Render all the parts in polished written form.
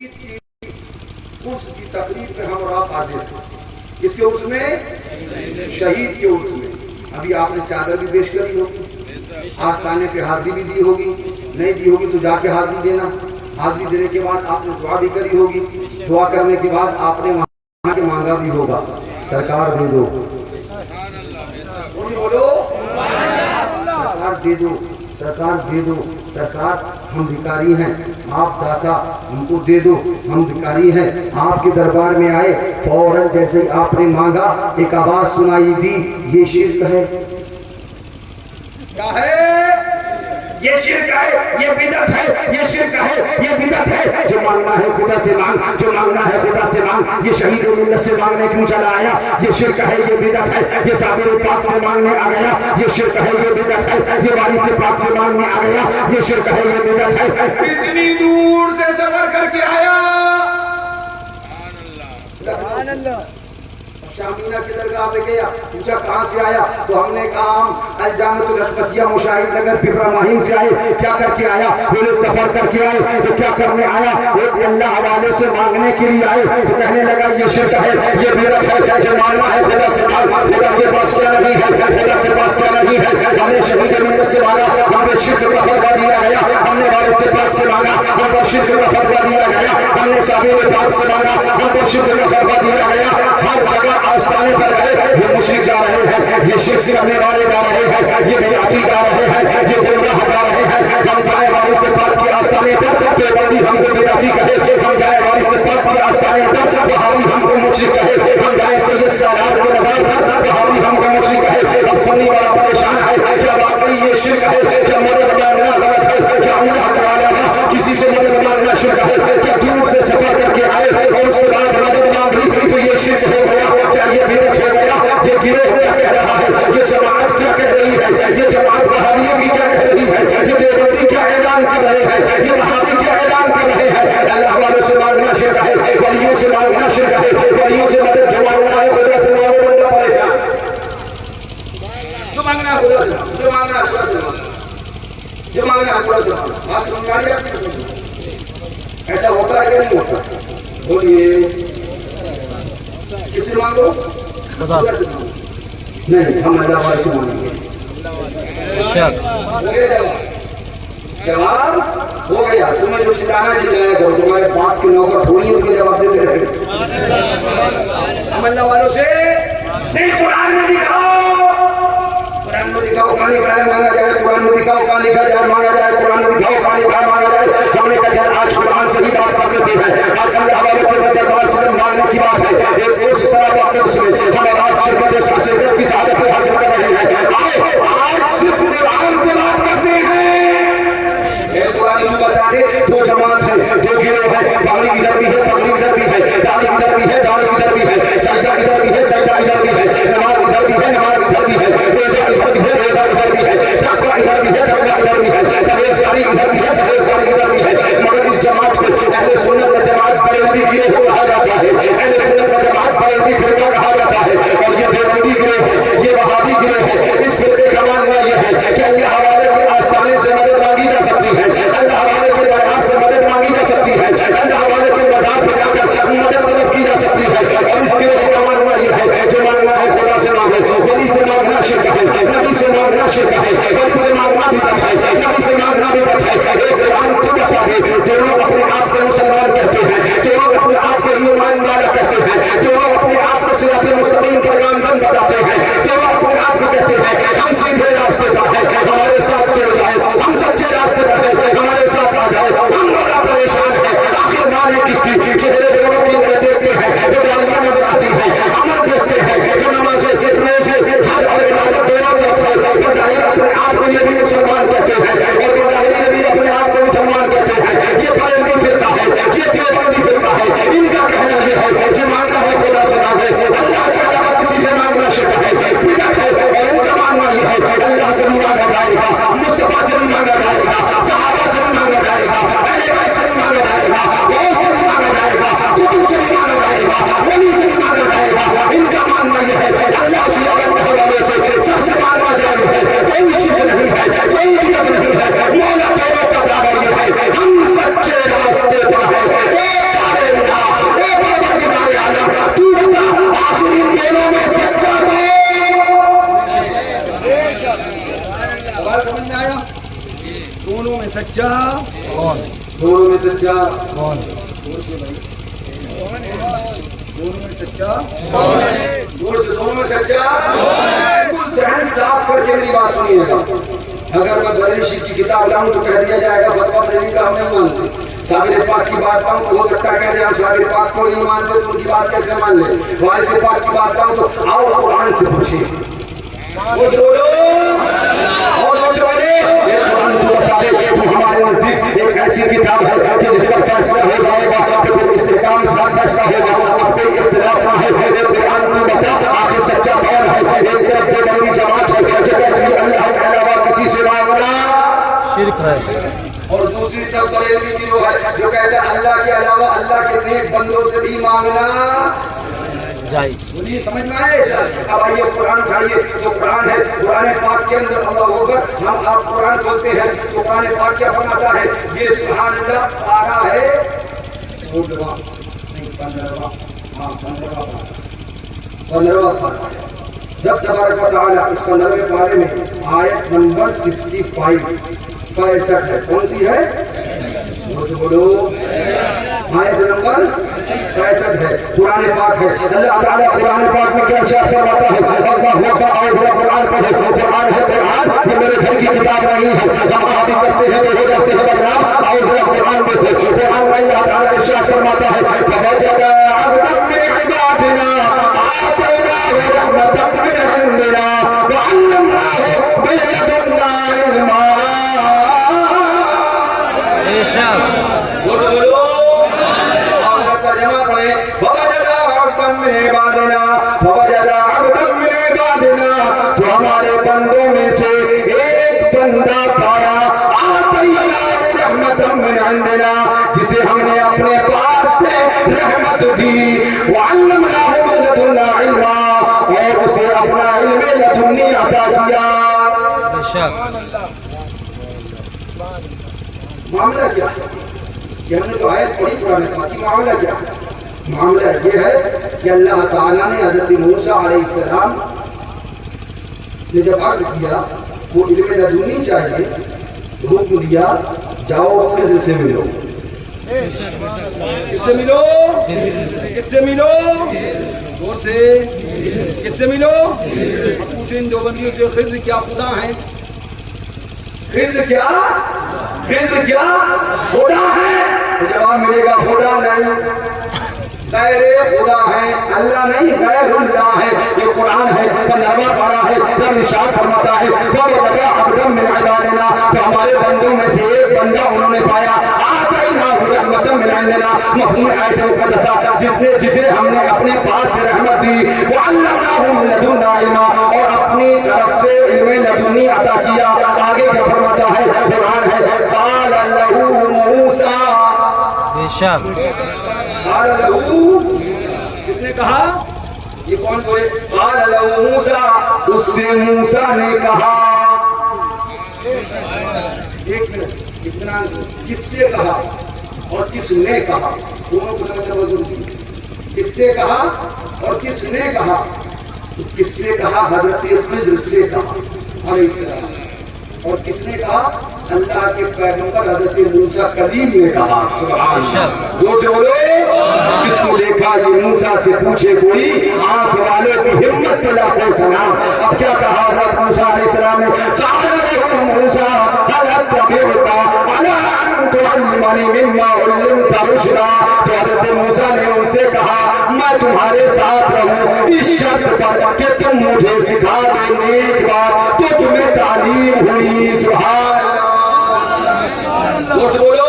عرس کی تقریب میں ہم اور آپ حاضر تھے. اس کے عرس میں شہید کے عرس میں ابھی آپ نے چادر بھی پیش کری ہوگی, آستانے پہ حاضری بھی دی ہوگی, نہیں دی ہوگی تو جا کے حاضری دینا. حاضری دینے کے بعد آپ نے دعا بھی کری ہوگی, دعا کرنے کے بعد آپ نے وہاں کے مانگا بھی ہوگا, سرکار دے دو, بولو سرکار دے دو, سرکار دے دو, سرکار ہم بھکاری ہیں, آپ داتا ہم کو دے دو, ہم بھکاری ہیں. آپ کے دربار میں آئے, فوراً جیسے ہی آپ نے مانگا ایک آواز سنائی دی, یہ شرک ہے. کیا ہے؟ یہ شرک ہے, یہ بدعت ہے, یہ شرک ہے, یہ بدعت ہے. جو مانگنا ہے خدا سے مانگ, جو مانگنا ہے خدا سے مانگ. یہ شہید ملت سے مانگنے کیوں چلا آیا؟ یہ شرک ہے, یہ بدعت ہے. یہ صابر پاک سے مانگنے آ گیا, یہ شرک ہے, یہ بدعت ہے. یہ وارث پاک سے مانگنے آ گیا, یہ شرک ہے, یہ بدعت ہے. اتنی دور سے سفر کر کے آیا, سبحان اللہ, شامینہ کی درگاہ پہ گیا, پوچھا کہاں سے آیا؟ تو ہم نے کہا ہم الجامعۃ الاشبتیہ مشاہد نگر پپرا مہین سے آئے. کیا کر کے آیا؟ بولے سفر کر کے آئے. تو کیا کرنے آیا؟ ایک اللہ حوالے سے مانگنے کے لیے آئے. تو کہنے لگا یہ شرک ہے, یہ بدعت ہے. جو مانگنا ہے خدا سے مانگ, خدا کے پاس کیا نہیں ہے, خدا کے پاس کیا نہیں ہے. ہم نے شہید ملت سے مانگا, ہم نے شرک کا فتویٰ دیا گیا. ہم نے وارث پاک سے مانگا, ہم کو شرک کا فتویٰ دیا گیا. ہم نے صابر پاک سے مانگا, ہم کو شرک کا فتویٰ دیا گیا. ہر جگہ آستانے پر گئے, یہ مشرک جا رہے ہیں, یہ شرک کرنے والے جا رہے ہیں, یہ بدعتی جا رہے ہیں, یہ گمراہ جا رہے ہیں. ہم جائے وارث پاک کے آستانے پر تو بڑی ہم کو بدعتی کہے, ہم جائے وارث پاک کے آستانے پر وہابی ہم کو مشرک کہے, ہم جائے سید سالار کے مزار پر وہابی ہم کو مشرک کہے. اب سنی والا پریشان ہے, کیا واقعی یہ شرک ہے؟ کیا مدد مانگنا غلط ہے؟ کیا اللہ تعالیٰ کسی سے مدد مانگنا شرک ہے؟ کیا دور سے سفر کر کے آئے اور اس کے بعد مدد مانگی تو یہ شرک ہو گیا؟ کیا یہ بدعت ہو گیا؟ یہ گروہ کیا کہہ رہا ہے؟ یہ جماعت کیا کہہ رہی ہے؟ یہ جماعت وہابیوں کی کیا کہہ رہی ہے؟ یہ دیوبندی کیا اعلان کر رہے ہیں؟ یہ وہابی کیا اعلان کر رہے ہیں؟ اللہ والوں سے مانگنا شرک ہے, ولیوں سے مانگنا شرک ہے, ولیوں سے مدد جو مانگنا ہے خدا سے مانگو, بندہ پریشان. جو مانگنا ہے خدا سے مانگو, جو مانگنا ہے خدا سے مانگو, جو مانگنا ہے خدا سے مانگو. بات سمجھ میں آ رہی ہے؟ ایسا ہوتا ہے کہ نہیں ہوتا؟ بولیے, کس سے مانگو؟ خدا سے مانگو. نہیں, ہم اللہ والے سے مانگیں گے. جواب ہو گیا. تمہیں جو چلانا چلایا کرو, تمہارے باپ کے نوکر تھوڑی ان کے جواب دیتے رہے. ہم اللہ والوں سے نہیں. قرآن میں دکھاؤ, قرآن میں دکھاؤ کہاں لکھا ہے مانگا جائے, قرآن میں دکھاؤ کہاں لکھا جائے مانگا جائے, قرآن میں دکھاؤ کہاں لکھا ہے مانگا جائے. ہم نے کہا چل آج قرآن سے بھی بات کر لیتے ہیں. آج اللہ والوں کے دربار سے مانگنے کی بات ہے. ایک کوشش سرا بات ہے اس میں ہم آج شرکت کی سعادت حاصل کر رہے ہیں. آج صرف قرآن سے بات کرتے ہیں. قرآن جو بتاتے دو جماعت ہے, دو گروہ ہے, پگڑی ادھر بھی ہے, پگڑی ادھر بھی ہے, داڑھی ادھر بھی ہے, داڑھی ادھر بھی ہے, سجدہ ادھر بھی ہے, سجدہ ادھر بھی ہے, نماز ادھر بھی ہے, نماز ادھر بھی ہے, روزہ ادھر بھی ہے, روزہ ادھر بھی ہے, تقویٰ ادھر بھی ہے, تقویٰ ادھر بھی ہے, پرہیزگاری ادھر بھی ہے, پرہیزگاری ادھر بھی ہے. مگر اس جماعت کو اہل سنت و جماعت بریلوی گروہ کہا جاتا ہے. اہل سنت و جماعت بریلوی فرقہ کہا جاتا ہے. اور یہ دیوبندی گروہ ہے, یہ وہابی گروہ ہے. اس فرقے کا ماننا یہ ہے کہ اللہ حوالے کے آستانے سے مدد مانگی جا سکتی ہے, اللہ حوالے کے دربار سے مدد مانگی جا سکتی ہے, اللہ حوالے کے مزار پہ جا کر مدد طلب کی جا سکتی ہے. اور اس گروہ کا ماننا یہ ہے جو مانگنا ہے خدا سے مانگو, ولی سے مانگنا شرک ہے, نبی سے مانگنا شرک ہے, ولی سے مانگنا بدعت ہے, نبی سے مانگنا بدعت ہے. ایک قرآن تو بتا دے, دونوں اپنے آپ کو مسلمان دونوں میں سچا کون؟ دونوں میں سچا دونوں میں سچا بالکل ذہن صاف کر کے میری بات سنیے گا. اگر میں بریلوی شیخ کی کتاب لاؤں تو کہہ دیا جائے گا فتویٰ بریلوی کا ہم نہیں مانتے. صابر پاک کی بات لاؤں تو ہو سکتا ہے کہہ دیں ہم صابر پاک کو نہیں مانتے تو ان کی بات کیسے مان لیں. وارث پاک کی بات لاؤں تو آؤ قرآن سے پوچھیں. بولو اور دوسرے والے یہ قرآن تو بتا دے تو ہمارے نزدیک ایک ایسی کتاب ہے کہ جس پر فیصلہ ہو جائے گا کہ پھر استحکام سے فیصلہ ہوگا. اب کوئی اختلاف نہ ہے. یہ قرآن تو بتا آخر سچا کون ہے. ایک طرف دیوبندی جماعت ہے جو کہتی ہے اللہ کے علاوہ کسی سے مانگنا شرک ہے, اور دوسری طرف بریلوی کی وہ ہے جو کہتا ہے اللہ کے علاوہ اللہ کے نیک بندوں سے بھی مانگنا جائز. بولیے سمجھ میں آئے. اب آئیے قرآن اٹھائیے جو قرآن ہے. قرآن پاک کے اندر اللہ اکبر ہم آپ قرآن کھولتے ہیں تو قرآن پاک کیا فرماتا ہے. یہ سبحان اللہ آ رہا ہے 15واں پارہ ہے. رب تبارک و تعالیٰ اس 15ویں پارے میں آیت نمبر 65 ہے. کون سی ہے بولو. آیت نمبر 65 ہے. قرآن پاک ہے. اللہ تعالیٰ قرآن پاک میں کیا ارشاد فرماتا ہے. اللہ اکبر آؤ ذرا قرآن پڑھو. قرآن ہے قرآن یہ میرے گھر کی کتاب نہیں ہے. ہم آدھی کرتے ہیں تو ہو جاتے ہیں بدنام. آؤ ذرا قرآن دیکھو. قرآن میں اللہ تعالیٰ ارشاد فرماتا ہے فوجد عبدا من عبادنا آتیناہ رحمۃ من عندنا وعلمناہ من لدنا علما. بے شک. تو ہمارے بندوں میں سے ایک بندہ پایا آتیناہ رحمۃ من عندنا جسے ہم نے اپنے پاس سے رحمت دی. وعلمناہ من لدنا علما اور اسے اپنا علم لدنی عطا کیا. بے شک. معاملہ کیا ہے کہ ہم نے جو آیت پڑھی قرآن پاک کی معاملہ کیا ہے. معاملہ یہ ہے کہ اللہ تعالیٰ نے حضرت موسیٰ علیہ السلام نے جب عرض کیا وہ علم لدنی چاہیے حکم دیا جاؤ خضر سے ملو. کس سے ملو؟ کس سے ملو؟ دور سے. کس سے ملو؟ پوچھو ان دیوبندیوں سے خضر کیا خدا ہیں؟ خضر کیا خدا ہے؟ تو جواب ملے گا خدا نہیں غیر خدا ہے. اللہ نہیں غیر اللہ ہے. یہ قرآن ہے 15واں پارہ ہے. جب ارشاد فرماتا ہے فوجد عبدا من عبادنا تو ہمارے بندوں میں سے ایک بندہ انہوں نے پایا آتیناہ رحمۃ من عندنا مفہوم آیت مقدسہ جسے ہم نے اپنے پاس سے رحمت دی. وعلمناہ من لدنا علما اور اپنی طرف سے علم لدنی عطا کیا. آگے کیا فرماتا ہے قرآن ہے قال لہ موسیٰ. بے شک. قال لہو کس نے کہا؟ یہ کون بولے؟ قال لہو موسیٰ اس سے موسیٰ نے کہا. ایک منٹ اطمینان سے. کس سے کہا اور کس نے کہا دونوں کو سمجھنا بہت ضروری ہے. کس سے کہا اور کس نے کہا. تو کس سے کہا؟ حضرت خضر سے کہا علیہ السلام. اور کس نے کہا؟ اللہ کے پیغمبر حضرت موسیٰ کلیم نے کہا. سبحان اللہ. زور سے بولو. کس کو دیکھا یہ موسیٰ سے پوچھے کوئی آنکھ والوں کی ہمت پہ لاکھوں سلام. اب کیا کہا حضرت موسیٰ علیہ السلام نے؟ قال لہ موسیٰ هل اتبعک علی ان تعلمنی مما علمت رشدا. تو حضرت موسیٰ نے ان سے کہا میں تمہارے ساتھ رہوں اس شرط پر کہ تم مجھے سکھا دو نیک بات تو تمہیں تعلیم ہوئی. سبحان اللہ. بولو.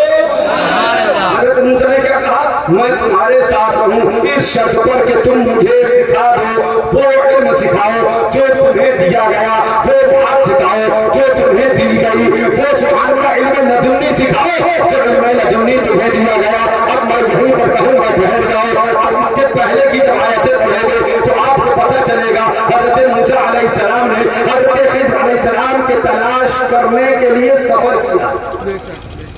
حضرت موسیٰ نے کیا کہا؟ میں تمہارے ساتھ رہوں اس شرط پر کہ تم مجھے سکھا دو وہ علم سکھاؤ جو تمہیں دیا گیا. وہ بات سکھاؤ جو تمہیں دی گئی. وہ سبحان اللہ علم لدنی سکھاؤ جو علم لدنی تمہیں دیا گیا. اب میں یہیں پر کہوں گا ٹھہر جاؤ. اب اس کے پہلے کی جب آیتیں پڑھیں گے تو آپ کو پتہ چلے گا حضرت موسیٰ علیہ السلام نے حضرت خضر علیہ السلام کی تلاش کرنے کے لیے سفر کیا.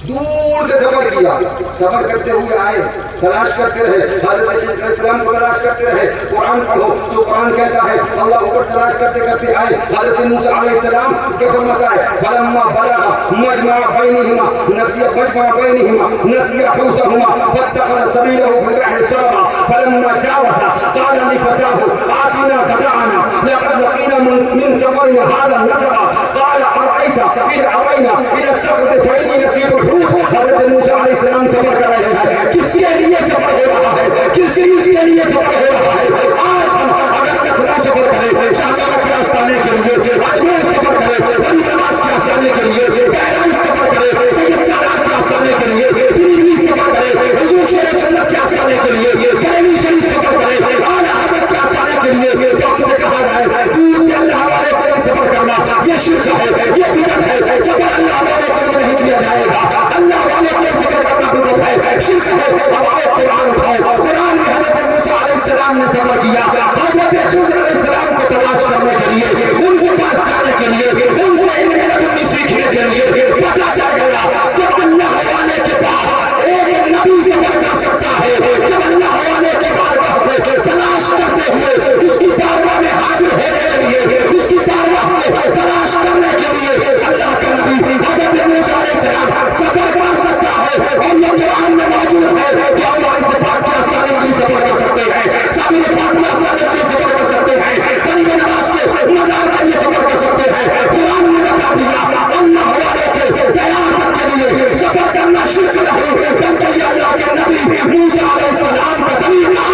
دور سے سفر کیا، سفر کرتے ہوئے آئے، تلاش کرتے رہے، حضرت علیہ السلام کو تلاش کرتے رہے، قرآن پڑھو تو قرآن کہتا ہے اللہ اوپر تلاش کرتے کرتے آئے، حضرت موسیٰ علیہ السلام کے فرماتا ہے فَلَمَّا بَلَغَ مَجْمَعَ بَيْنِهِمَا نَسِيَ مَجْمَعَ بَيْنِهِمَا نَسِيَ حُوتَهُمَا فَاتَّخَذَ سَبِيلَهُ فِي الْبَحْرِ سَرَبًا فَلَمَّا جَاوَزَ قَالَ لِفَتَاهُ آتِنَا غَدَاءَنَا لَقَدْ لَقِينَا مِنْ سَفَرِنَا هَذَا نَصَبًا قَالَ أَرَأَيْتَ إِذْ أَوَيْنَا إِلَى الصَّخْرَةِ فَإِنِّي نَسِيتُ الْحُوتَ حضرت موسیٰ علیہ السلام سفر کر رہے ہیں، کس کے لیے سفر ہو رہا ہے، کس چیز کے لیے سفر ہو رہا ہے؟ آج ہم اگر لکھنؤ سفر کریں شاہجہاں کے آستانے کے لیے، اجمیر سفر کریں بڑی نماز کے آستانے کے لیے، بہرائچ سفر کریں سید سادات کے آستانے کے لیے، دلی سفر کریں حضور شیر سنت کے آستانے کے لیے، بریلی شریف سفر کریں اعلیٰ حضرت کے آستانے کے لیے، تو ہم سے کہا جائے دور سے اللہ والے کو سفر کرنا یہ شرک ہے، یہ بدعت ہے، سفر اللہ والے کو نہیں کیا جائے گا، اللہ والے کو سفر کرنا بدعت ہے، شرک ہے۔ اب آؤ قرآن اٹھاؤ، قرآن میں حضرت موسیٰ علیہ السلام نے سفر کیا، حضرت خضر علیہ السلام کو تلاش کرنے کے لیے، ان کے پاس جانے کے لیے، ان سے علم لدنی سیکھنے کے لیے، پتہ چل گیا جب اللہ والے کے پاس ایک نبی سفر کر سکتا ہے، جب اللہ والے کے بارگاہ کو تلاش کرتے ہوئے اس کی بارگاہ میں حاضر ہونے کے لیے، اس کی بارگاہ کو تلاش کرنے کے لیے اللہ کا نبی حضرت موسیٰ علیہ السلام سفر کر سکتا ہے، اور یہ قرآن میں موجود ہے کہ ہم اس پاک کے آستانے کے لیے سفر کر سکتے ہیں، شامل پاک کے آستانے کے لیے سفر کر سکتے ہیں، غریب نواز کے مزار کے لیے سفر کر سکتے ہیں۔ قرآن نے بتا دیا اللہ والے کے قیامت کے لیے سفر کرنا شرک نہیں، بلکہ یہ اللہ کے نبی موسیٰ علیہ السلام کا طریقہ۔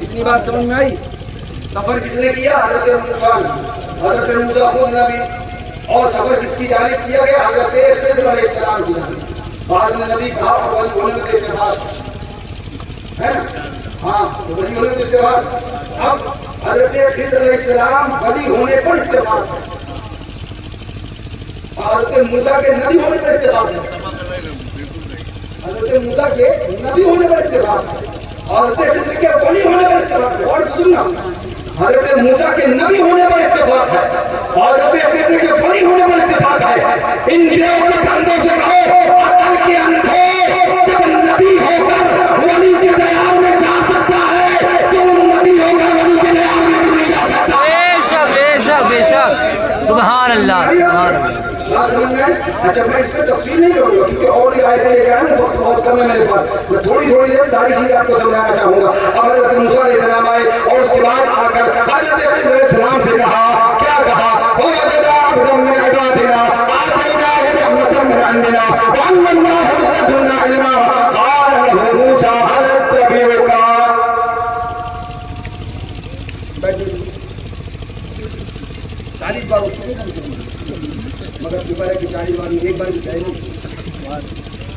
اتنی بات سمجھ میں آئی؟ سفر کس نے کیا؟ حضرت موسیٰ نے۔ حضرت موسیٰ خود نبی، اور سفر کس کی جانب کیا گیا؟ حضرت خضر علیہ السلام کی جانب۔ بعد میں نبی کہا اور ولی ہونے میں اتفاق ہے نا؟ ہاں تو ولی ہونے میں اتفاق۔ اب حضرت خضر علیہ السلام ولی ہونے پر اتفاق ہے، حضرت موسیٰ کے نبی ہونے پر اتفاق ہے، حضرت موسیٰ کے نبی ہونے پر اتفاق ہے، حضرت خضر کے ولی ہونے پر اتفاق ہے۔ اور سننا، حضرت موسیٰ کے نبی ہونے پر اتفاق ہے، حضرت خضر کے ولی ہونے پر اتفاق ہے۔ ان دیو کے بندوں سے کہو عقل کے اندھے جب نبی ہو کر ولی کے دیار میں جا سکتا ہے تو نبی ہو کر ولی کے دیار میں نہیں جا سکتا۔ بے شک بے شک بے شک، سبحان اللہ سبحان اللہ۔ بات سمجھ میں آئی؟ اچھا میں اس پہ تفصیل نہیں کروں گا کیونکہ اور یہ آیتیں لے کے آئے وقت بہت کم ہے میرے پاس، میں تھوڑی دیر ساری چیزیں آپ کو سمجھانا چاہوں گا۔ اب حضرت موسیٰ علیہ السلام آئے اور اس کے بعد آ کر حضرت خضر علیہ السلام سے کہا، کیا کہا؟ وَوَجَدَ عَبْدًا مِّنْ عِبَادِنَا آتَيْنَاهُ رَحْمَةً مِّنْ عِندِنَا وَعَلَّمْنَاهُ مِن لَّدُنَّا عِلْمًا قَالَ لَهُ مُوسَىٰ هَلْ أَتَّبِعُكَ۔ چالیس بار مگر صبح ہے کہ 40 بار میں ایک بار بھی کہے نہیں،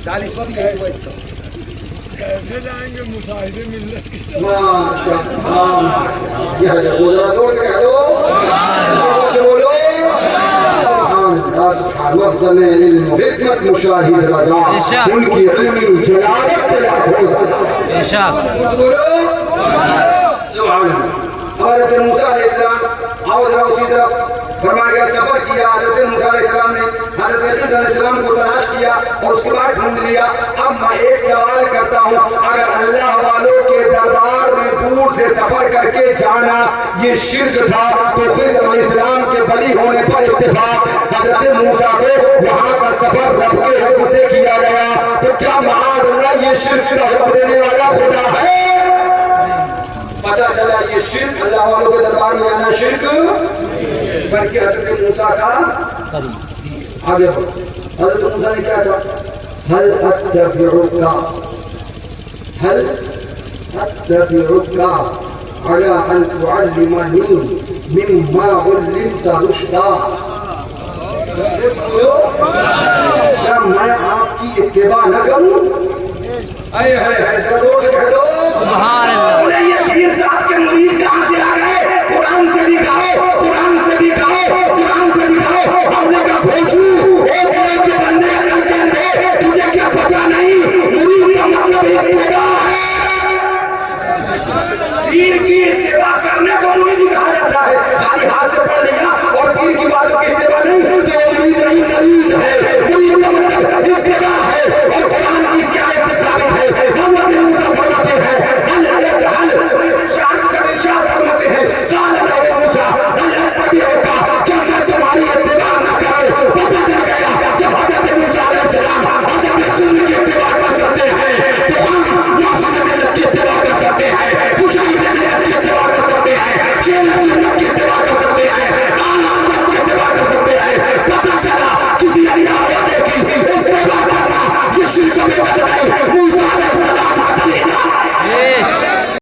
40 بار بھی ہے وہ اس کا کیسے جائیں گے مشاہدے ملت کی سب؟ ماشاء اللہ، یہ ہے وہ ذرا زور سے کہہ دو، زور سے بولو سبحان اللہ سبحان مفضل علم حکمت مشاہد رضا، ان کی علمی جلالت پہ لاکھوں سزا۔ بے شک بولو سبحان اللہ۔ حضرت موسیٰ علیہ السلام آؤ ذرا اسی طرف فرمایا گیا سفر کیا، حضرت موسیٰ علیہ السلام نے حضرت خضر علیہ السلام کو تلاش کیا اور اس کے بعد ڈھونڈ لیا۔ اب میں ایک سوال کرتا ہوں، اگر اللہ والوں کے دربار میں دور سے سفر کر کے جانا یہ شرک تھا تو خضر علیہ السلام کے ولی ہونے پر اتفاق، حضرت موسیٰ کو وہاں کا سفر رب کے حکم سے کیا گیا، تو کیا معاذ اللہ یہ شرک کا حکم دینے والا خدا ہے؟ پتہ چلا یہ شرک اللہ والوں کے دربار میں آنا شرک بلکہ حضرت موسیٰ کا آگے بڑھو۔ حضرت موسیٰ نے کیا کہا؟ هل اتبعك على ان تعلمني مما علمت رشدا۔ کیا میں آپ کی اتباع نہ کروں؟ ذرا زور سے کہہ دو سبحان اللہ۔ یہ پیر صاحب کے مرید کہاں سے آ